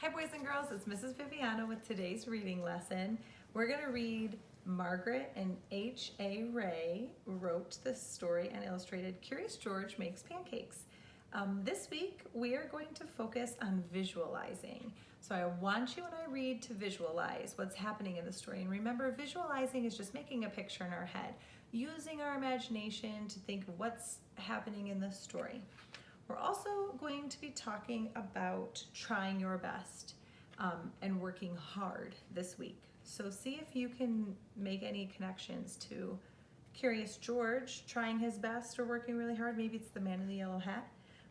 Hi boys and girls, it's Mrs. Viviana with today's reading lesson. We're going to read Margaret and H.A. Ray wrote this story and illustrated Curious George Makes Pancakes. This week we are going to focus on visualizing. So I want you when I read to visualize what's happening in the story. And remember, visualizing is just making a picture in our head, using our imagination to think of what's happening in the story. We're also going to be talking about trying your best and working hard this week. So see if you can make any connections to Curious George trying his best or working really hard. Maybe it's the man in the yellow hat.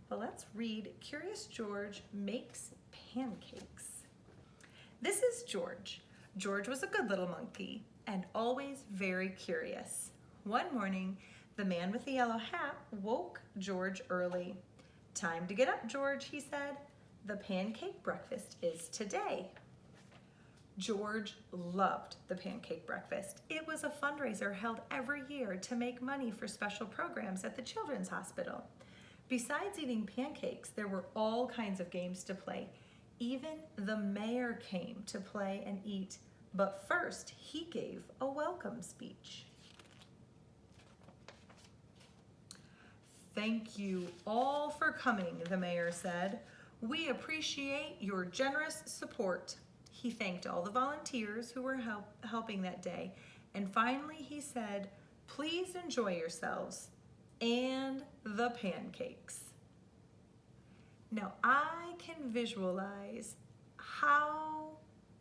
But let's read Curious George Makes Pancakes. This is George. George was a good little monkey and always very curious. One morning, the man with the yellow hat woke George early. "Time to get up, George," he said. "The pancake breakfast is today." George loved the pancake breakfast. It was a fundraiser held every year to make money for special programs at the Children's Hospital. Besides eating pancakes, there were all kinds of games to play. Even the mayor came to play and eat, but first he gave a welcome speech. "Thank you all for coming," the mayor said. "We appreciate your generous support." He thanked all the volunteers who were helping that day. And finally he said, "Please enjoy yourselves and the pancakes." Now I can visualize how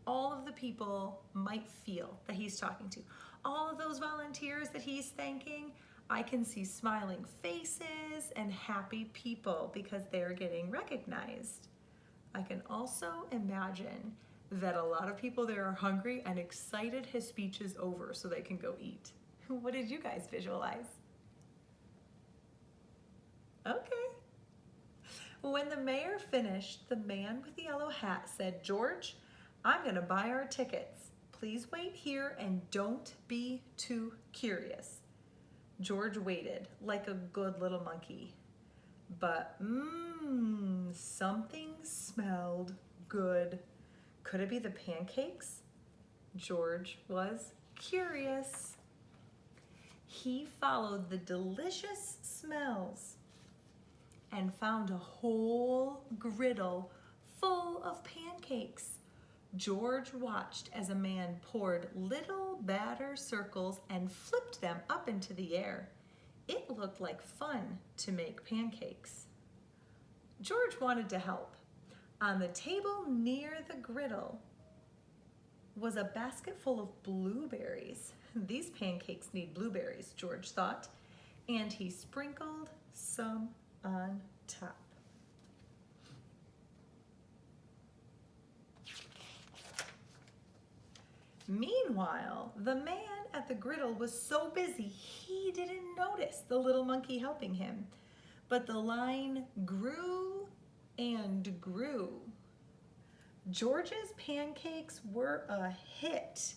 all of the people might feel that he's talking to. All of those volunteers that he's thanking, I can see smiling faces and happy people because they're getting recognized. I can also imagine that a lot of people there are hungry and excited his speech is over so they can go eat. What did you guys visualize? Okay. When the mayor finished, the man with the yellow hat said, "George, I'm gonna buy our tickets. Please wait here and don't be too curious." George waited like a good little monkey. But something smelled good. Could it be the pancakes? George was curious. He followed the delicious smells and found a whole griddle full of pancakes. George watched as a man poured little batter circles and flipped them up into the air. It looked like fun to make pancakes. George wanted to help. On the table near the griddle was a basket full of blueberries. These pancakes need blueberries, George thought, and he sprinkled some on top. Meanwhile, the man at the griddle was so busy he didn't notice the little monkey helping him. But the line grew and grew. George's pancakes were a hit.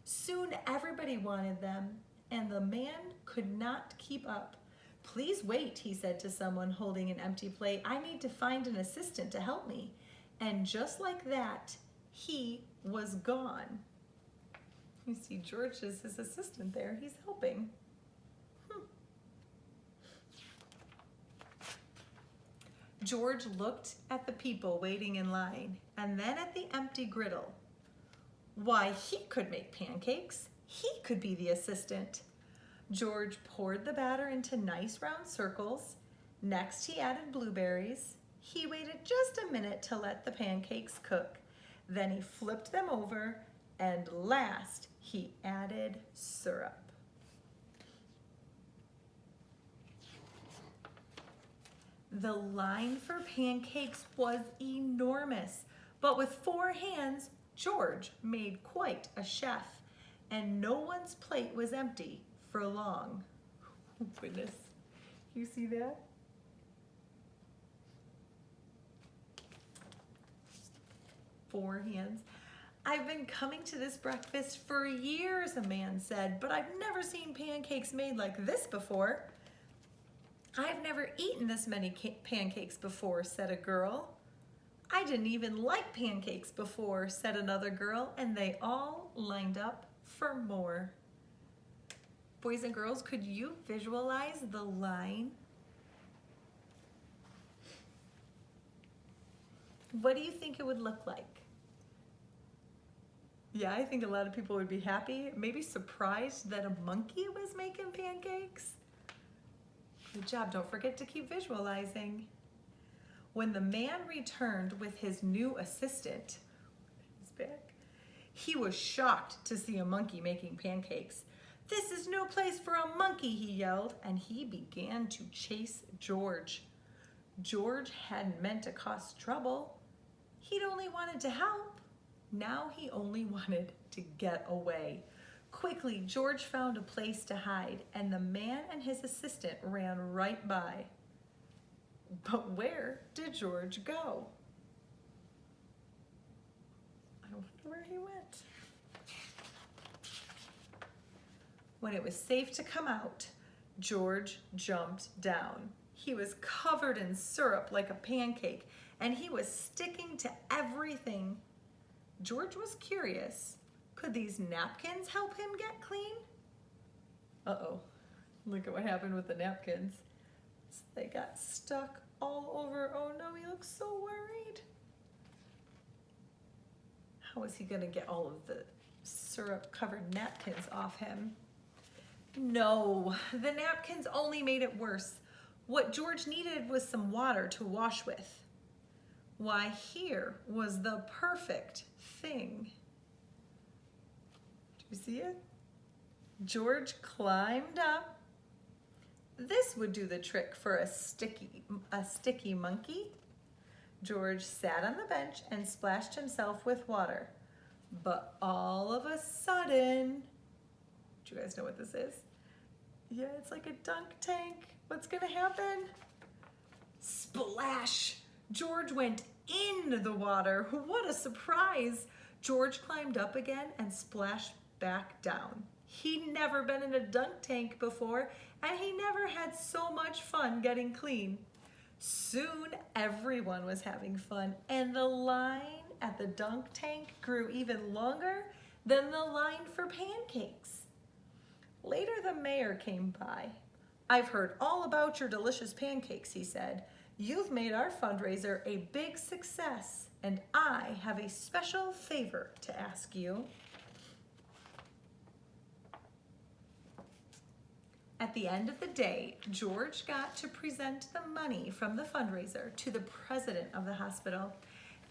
Soon everybody wanted them, and the man could not keep up. "Please wait," he said to someone holding an empty plate. "I need to find an assistant to help me." And just like that, he was gone. You see, George is his assistant there. He's helping. George looked at the people waiting in line and then at the empty griddle. Why, he could make pancakes. He could be the assistant. George poured the batter into nice round circles. Next, he added blueberries. He waited just a minute to let the pancakes cook. Then he flipped them over, and last, he added syrup. The line for pancakes was enormous, but with 4 hands, George made quite a chef, and no one's plate was empty for long. Oh, goodness, you see that? Four hands. "I've been coming to this breakfast for years," a man said, "but I've never seen pancakes made like this before." "I've never eaten this many pancakes before," said a girl. I didn't even like pancakes before, said another girl, and they all lined up for more. Boys and girls, could you visualize the line? What do you think it would look like? Yeah, I think a lot of people would be happy, maybe surprised that a monkey was making pancakes. Good job. Don't forget to keep visualizing. When the man returned with his new assistant, he's back, he was shocked to see a monkey making pancakes. "This is no place for a monkey," he yelled, and he began to chase George. George hadn't meant to cause trouble. He'd only wanted to help. Now he only wanted to get away. Quickly, George found a place to hide, and the man and his assistant ran right by. But where did George go? I wonder where he went. When it was safe to come out, George jumped down. He was covered in syrup like a pancake, and he was sticking to everything. George was curious. Could these napkins help him get clean? Uh-oh, look at what happened with the napkins. They got stuck all over. Oh no, he looks so worried. How is he gonna get all of the syrup-covered napkins off him? No, the napkins only made it worse. What George needed was some water to wash with. Why, here was the perfect thing. Do you see it? George climbed up. This would do the trick for a sticky monkey. George sat on the bench and splashed himself with water. But all of a sudden, do you guys know what this is? Yeah, it's like a dunk tank. What's gonna happen? Splash! George went in the water. What a surprise! George climbed up again and splashed back down. He'd never been in a dunk tank before, and he never had so much fun getting clean. Soon everyone was having fun, and the line at the dunk tank grew even longer than the line for pancakes. Later, the mayor came by. "I've heard all about your delicious pancakes," he said. "You've made our fundraiser a big success, and I have a special favor to ask you." At the end of the day, George got to present the money from the fundraiser to the president of the hospital.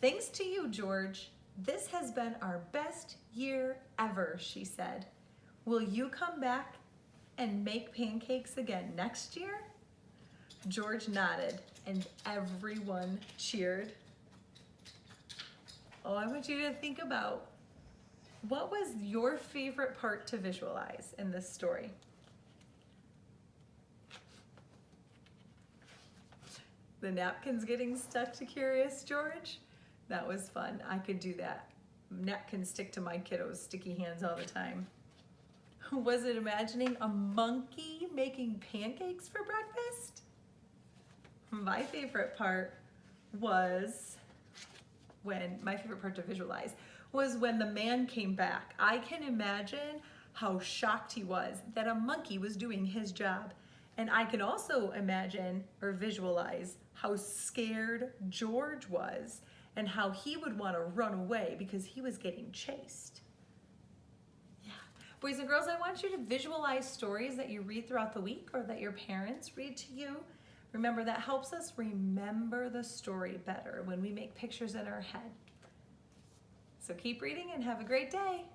"Thanks to you, George. This has been our best year ever," she said. "Will you come back and make pancakes again next year?" George nodded, and everyone cheered. Oh, I want you to think about, what was your favorite part to visualize in this story? The napkins getting stuck to Curious George? That was fun. I could do that. Napkins stick to my kiddos' sticky hands all the time. Was it imagining a monkey making pancakes for breakfast? My favorite part to visualize was when the man came back. I can imagine how shocked he was that a monkey was doing his job. And I can also imagine or visualize how scared George was and how he would want to run away because he was getting chased. Yeah. Boys and girls, I want you to visualize stories that you read throughout the week or that your parents read to you. Remember, that helps us remember the story better when we make pictures in our head. So keep reading and have a great day.